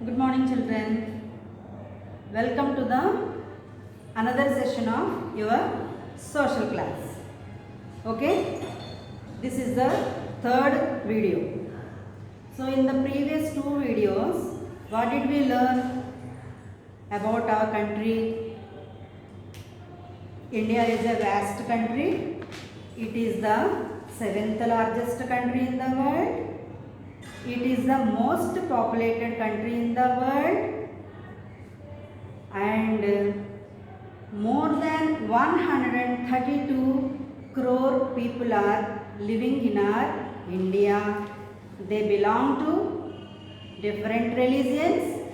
Good morning, children. Welcome to the another session of your social class. Okay, this is the third video. So in the previous two videos, what did we learn about our country? India is a vast country. It is the seventh largest country in the world. It is the most populated country in the world, and more than 132 crore people are living in our India. They belong to different religions,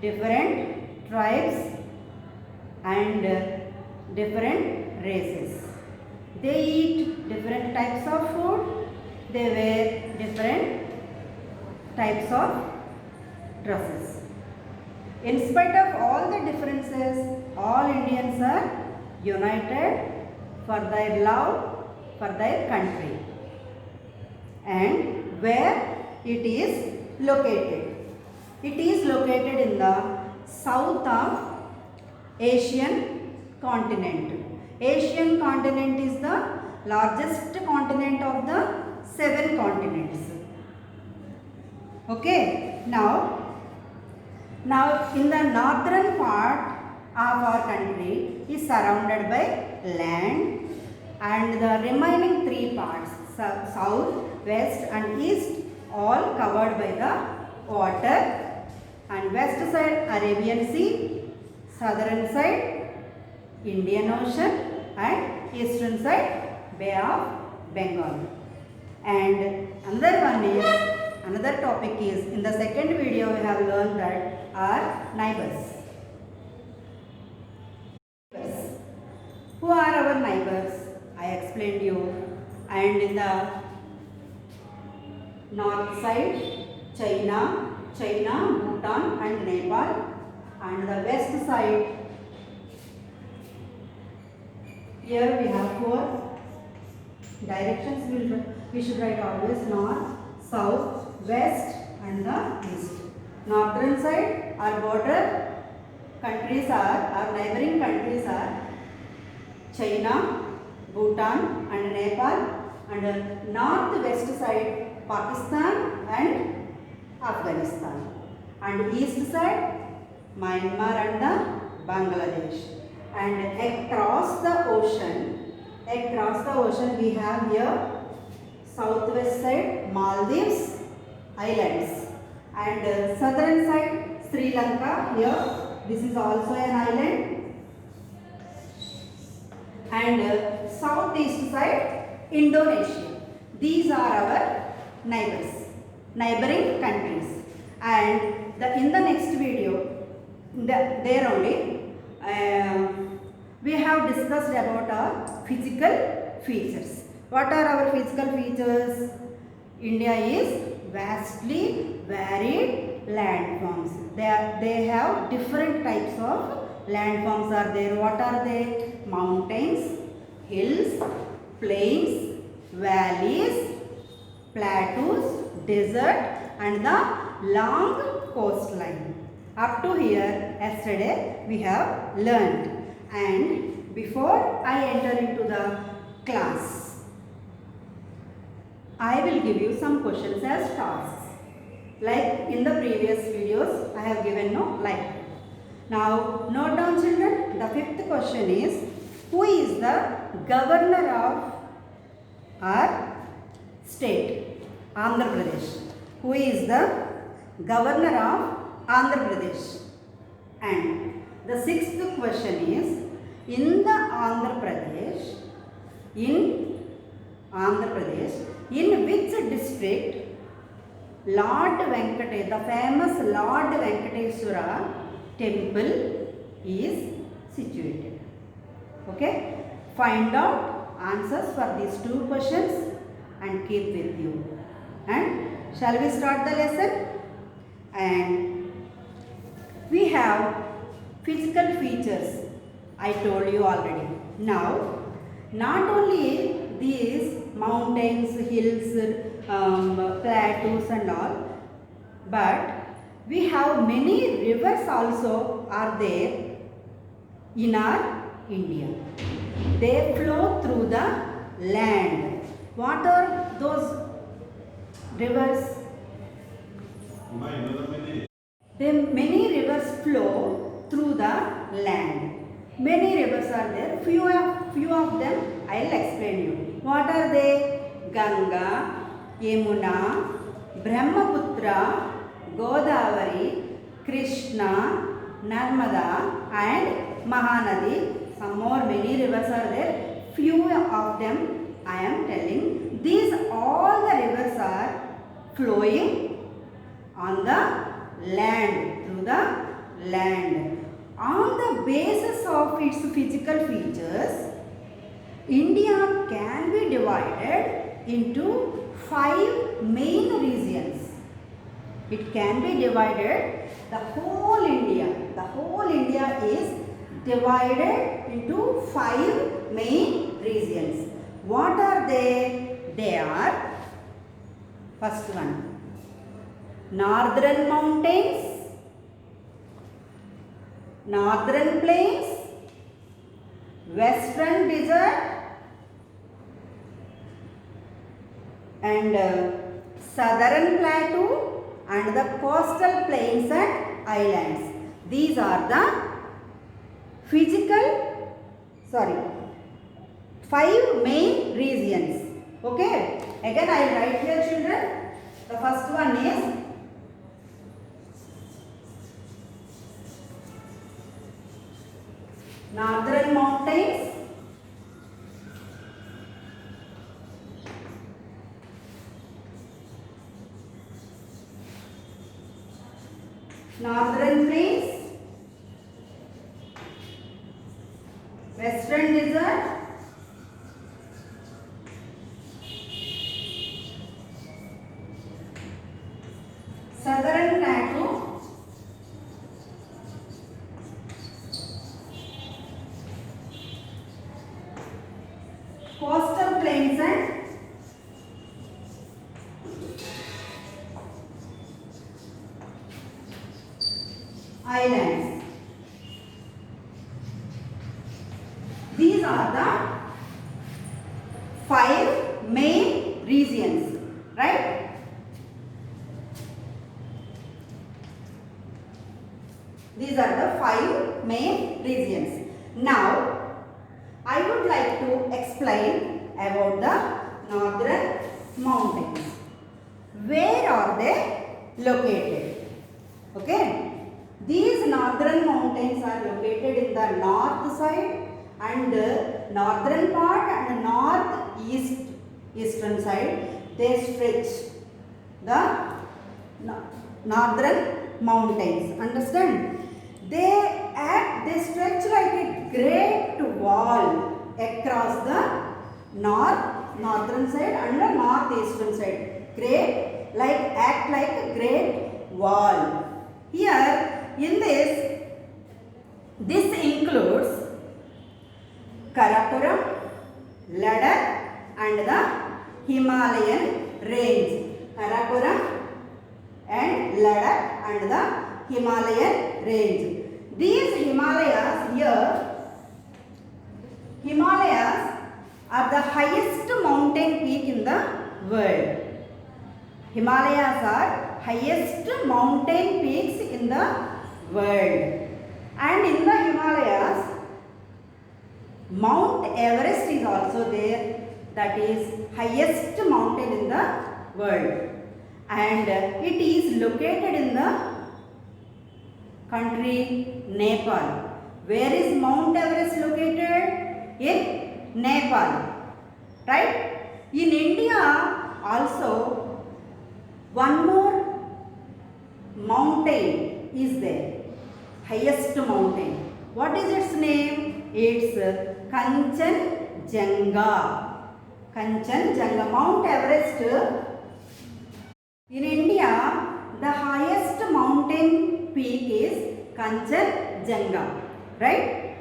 different tribes and different races. They eat different types of food. They wear different types of dresses. In spite of all the differences, all Indians are united for their love for their country. And where it is located? It is located in the south of Asian continent. Asian continent is the largest continent of the 7 continents. Okay, now in the northern part of our country is surrounded by land, and the remaining 3 parts, south, west and east, all covered by the water, and west side Arabian Sea, southern side Indian Ocean and eastern side Bay of Bengal. And another topic is, in the second video we have learned that are neighbors. Who are our neighbors? I explained you. And in the north side, China, Bhutan and Nepal. And the west side, here we have 4 directions. We should write always north, south, west and the east. Northern side, our border countries are, our neighboring countries are China, Bhutan and Nepal, and northwest side Pakistan and Afghanistan, and east side Myanmar and the Bangladesh. And across the ocean we have here southwest side Maldives Islands, and southern side Sri Lanka. Here this is also an island, and southeast side Indonesia. These are our neighboring countries. And in the next video, there only we have discussed about our physical features. What are our physical features? India is vastly varied landforms. They have different types of landforms are there. What are they? Mountains, hills, plains, valleys, plateaus, desert and the long coastline. Up to here, yesterday we have learned. And before I enter into the class, I will give you some questions as tasks. Like in the previous videos, I have given like. Now, note down children, the 5th question is, who is the governor of our state? Andhra Pradesh. Who is the governor of Andhra Pradesh? And the 6th question is, in Andhra Pradesh, in which district Lord Venkateswara, the famous Lord Venkateswara temple is situated? Okay, find out answers for these 2 questions and keep with you. And shall we start the lesson? And we have physical features, I told you already. Now, not only these mountains, hills, plateaus and all, but we have many rivers also are there in our India. They flow through the land. What are those rivers? Many rivers flow through the land. Many rivers are there. Few of them I will explain you. What are they? Ganga, Yamuna, Brahmaputra, Godavari, Krishna, Narmada and Mahanadi. Some more many rivers are there. Few of them I am telling. These all the rivers are flowing on the land, through the land. On the basis of its physical features, India can be divided into 5 main regions. It can be divided, the whole India is divided into 5 main regions. What are they? They are, first one, northern mountains, northern plains, western desert and southern plateau and the coastal plains and islands. These are the 5 main regions. Okay. Again I will write here, children. The first one is northern mountains, northern plains, western desert, southern plateau, coastal plains and islands. These are the 5 main regions, right? These are the 5 main regions. Now, I would like to explain about the northern mountains. Where are they located? Okay. These northern mountains are located in the north side and northern part and eastern side. They stretch the northern mountains. Understand? They stretch like a great wall across the northern side and the northeastern side. Act like a great wall. Here in this includes Karakoram, Ladakh and the Himalayan range. Karakoram and Ladakh and the Himalayan range. These Himalayas are the highest mountain peak in the world. Himalayas are highest mountain peaks in the world. And in the Himalayas, Mount Everest is also there. That is highest mountain in the world. And it is located in the country Nepal. Where is Mount Everest located? In Nepal. Right? In India also one more mountain is there. Highest mountain. What is its name? It's Kanchenjunga. Kanchenjunga. Mount Everest. In India, the highest mountain peak is Kanchenjunga, right?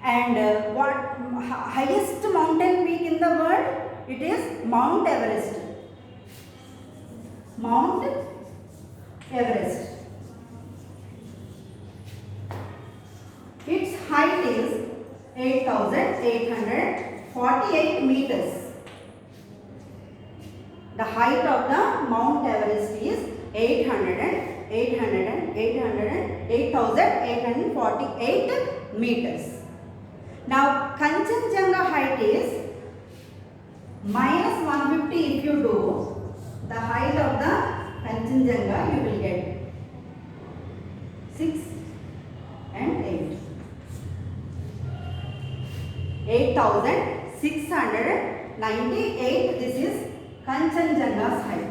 And what highest mountain peak in the world? It is Mount Everest. Mount Everest. 8,848 meters. The height of the Mount Everest is 8,848 meters. Now Kanchenjunga height is minus 150. If you do the height of the Kanchenjunga, you will get 6 and 8. 8,698. This is Kanchenjunga's height.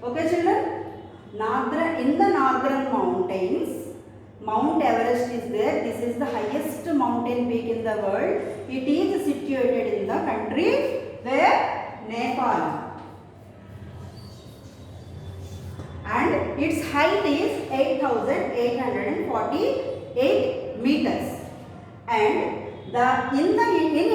Okay children, in the northern mountains, Mount Everest is there. This is the highest mountain peak in the world. It is situated in the country where? Nepal. And its height is 8,848 meters. And in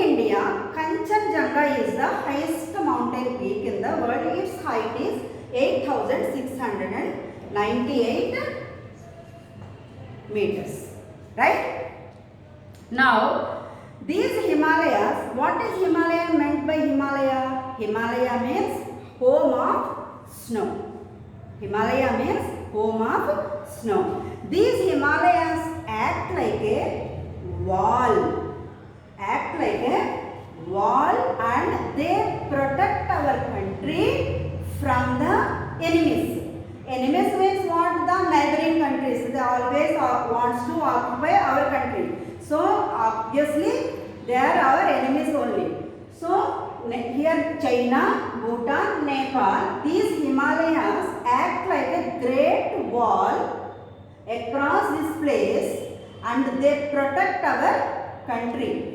India, Kanchenjunga is the highest mountain peak in the world. Its height is 8,698 meters. Right? Now, these Himalayas, what is Himalaya meant by Himalaya? Himalaya means home of snow. Himalaya means home of snow. These Himalayas act like a wall. And they protect our country from the enemies. Enemies means what? The neighboring countries. They always wants to occupy our country. So obviously they are our enemies only. So here China, Bhutan, Nepal, these Himalayas act like a great wall across this place and they protect our country.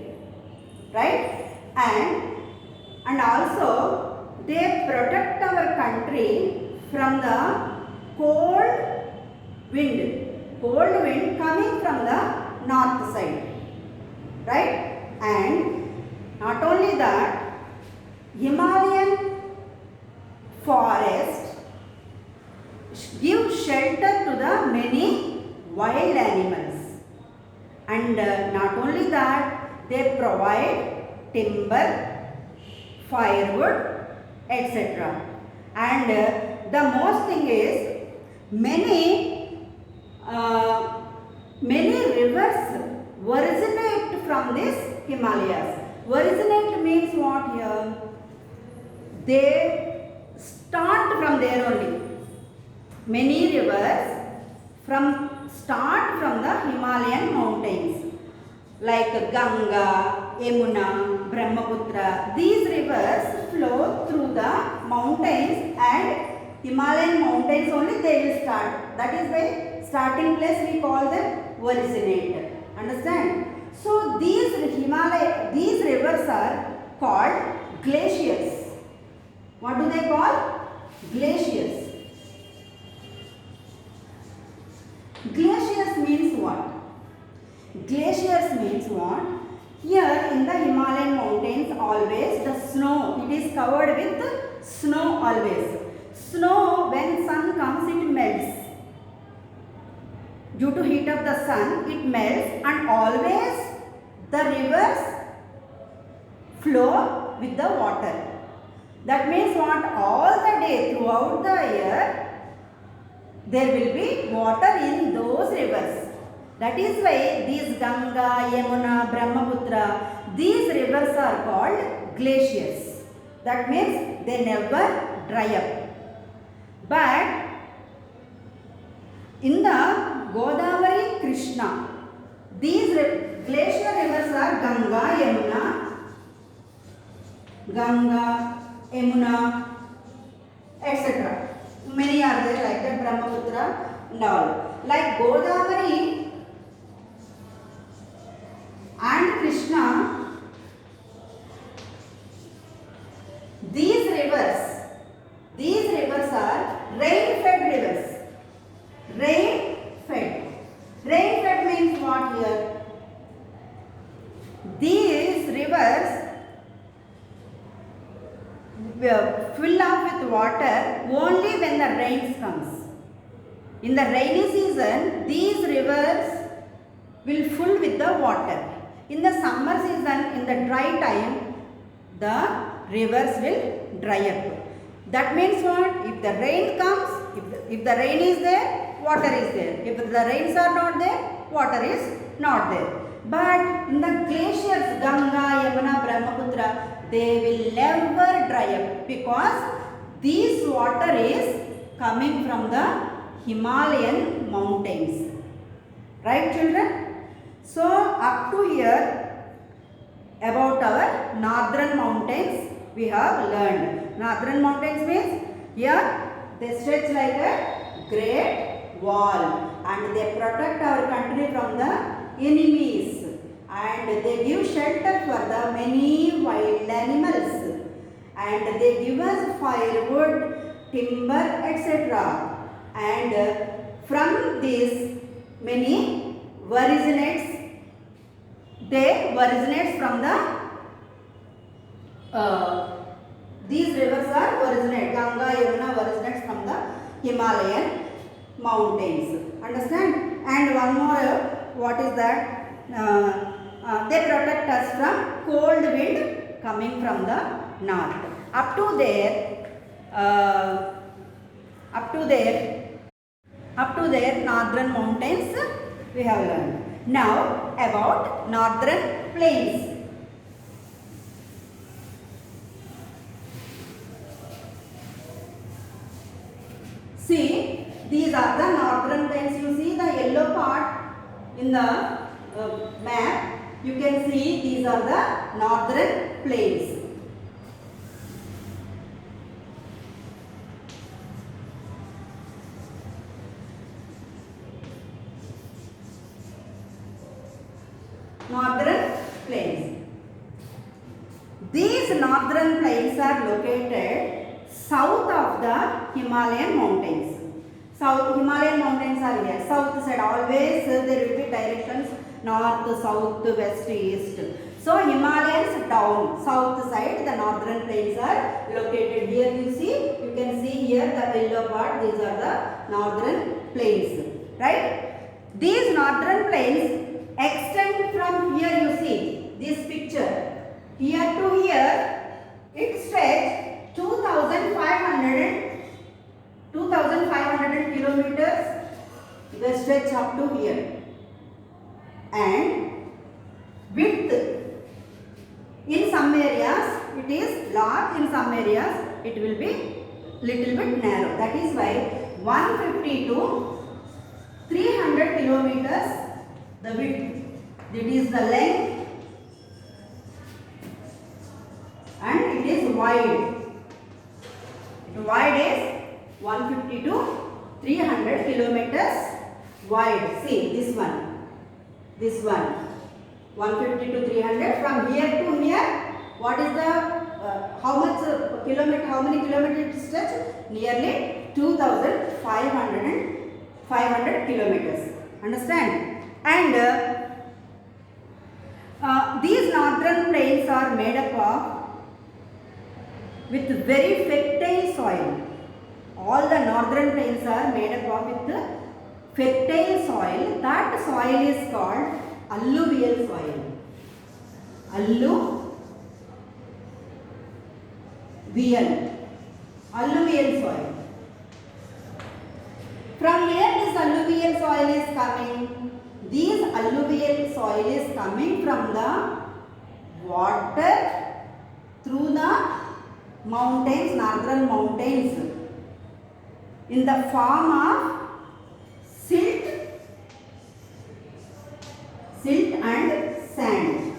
Right? And also they protect our country from the cold wind coming from the north side. Right? And not only that, Himalayan forest give shelter to the many wild animals. And not only that, they provide timber, firewood, etc. And the most thing is many rivers originate from this Himalayas. Originate means what here? They start from there only. Many rivers start from the Himalayan mountains. Like Ganga, Yamuna, Brahmaputra. These rivers flow through the mountains and Himalayan mountains only they will start. That is why starting place we call them originator. Understand? So these rivers are called glaciers. What do they call? Glaciers. Glaciers means what? Glaciers means what? Here in the Himalayan mountains always the snow, it is covered with snow always. Snow when sun comes it melts. Due to heat of the sun it melts and always the rivers flow with the water. That means what? All the day throughout the year there will be water in those rivers. That is why these Ganga, Yamuna, Brahmaputra, these rivers are called glaciers. That means they never dry up. But in the Godavari, Krishna, these glacier rivers are Ganga, Yamuna, etc. Many are there like that, Brahmaputra and all. Like Godavari and Krishna, these rivers are rain-fed rivers. Rain-fed means what here? These rivers fill up with water only when the rains comes. In the rainy season, these rivers will full with the water. In the summer season, in the dry time, the rivers will dry up. That means what? If the rain comes, if the rain is there, water is there. If the rains are not there, water is not there. But in the glaciers, Ganga, Yamuna, Brahmaputra, they will never dry up because this water is coming from the Himalayan mountains. Right, children? So, up to here about our northern mountains we have learned. Northern mountains means here they stretch like a great wall and they protect our country from the enemies and they give shelter for the many wild animals and they give us firewood, timber, etc. And from these many originates, they originates from the these rivers are originate. Ganga, Yamuna originates from the Himalayan mountains. Understand? And one more, what is that? They protect us from cold wind coming from the north. Up to their northern mountains we have learned. Now about northern plains. See, these are the northern plains. You see the yellow part in the map. You can see these are the northern plains. Northern plains. These northern plains are located south of the Himalayan mountains. South Himalayan mountains are here. South side always there will be directions north, south, west, east. So Himalayas down, south side the northern plains are located. Here you see, you can see here the yellow part. These are the northern plains, right? These northern plains extend from here. You see this picture. Here to here, it stretches 2,500 kilometers. They stretch up to here, and width in some areas it is large, in some areas it will be little bit narrow. That is why 150 to 300 kilometers the width. It is the length and it is wide. Wide is 150 to 300 kilometers wide. See this one. This one. 150 to 300. From here to here, what is the how much kilometer? How many kilometers it stretch? Nearly 2,500 kilometers. Understand? And these northern plains are made up of with very fertile soil. All the northern plains are made up of with fertile soil. That soil is called alluvial soil. Alluvial soil. From where this alluvial soil is coming? This alluvial soil is coming from the water through the mountains, northern mountains, in the form of silt and sand.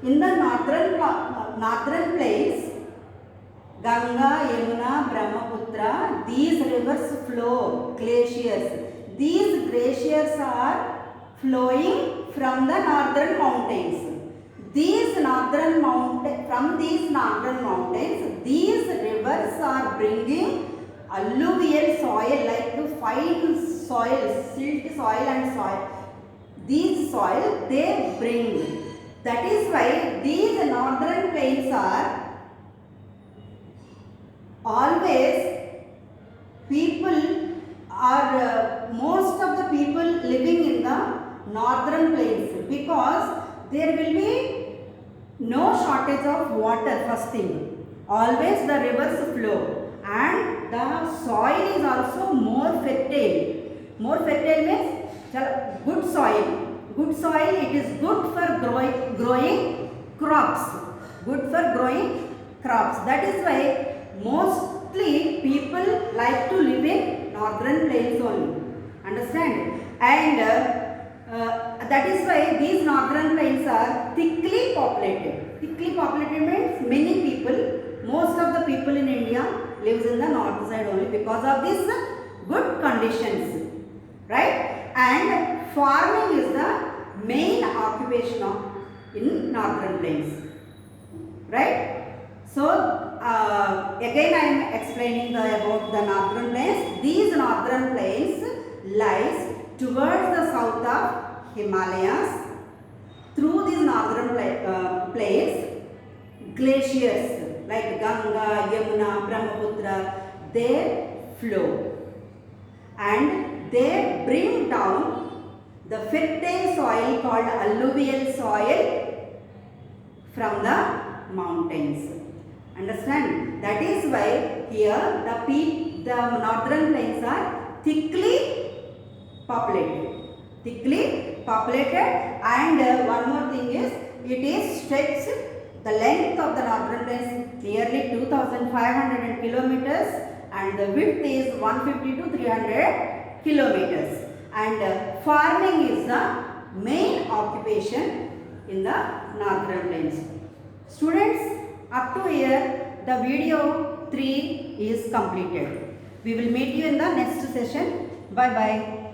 In the northern plains, Ganga, Yamuna, Brahmaputra, these rivers flow, glaciers. These glaciers are flowing from the northern mountains. From these northern mountains, these rivers are bringing alluvial soil, like fine soil, silt soil and soil. These soil they bring. That is why these northern plains are always are most of the people living in the northern plains, because there will be no shortage of water. First thing, always the rivers flow, and the soil is also more fertile. More fertile means good soil. Good soil, it is good for growing crops. Good for growing crops. That is why mostly people like to live in northern plains only. Understand? And that is why these northern plains are thickly populated. Thickly populated means many people, most of the people in India lives in the north side only because of these good conditions, right? And farming is the main occupation in northern plains, right? So again I am explaining about the northern plains. These northern plains lies towards the south of Himalayas. Through these northern plains, glaciers like Ganga, Yamuna, Brahmaputra, they flow, and they bring down the fertile soil called alluvial soil from the mountains. Understand? That is why here the northern plains are thickly populated. Thickly populated, and one more thing is, it is stretched, the length of the northern plains nearly 2,500 kilometers, and the width is 150 to 300 kilometers. And farming is the main occupation in the northern plains. Students, up to here the video 3 is completed. We will meet you in the next session. Bye bye.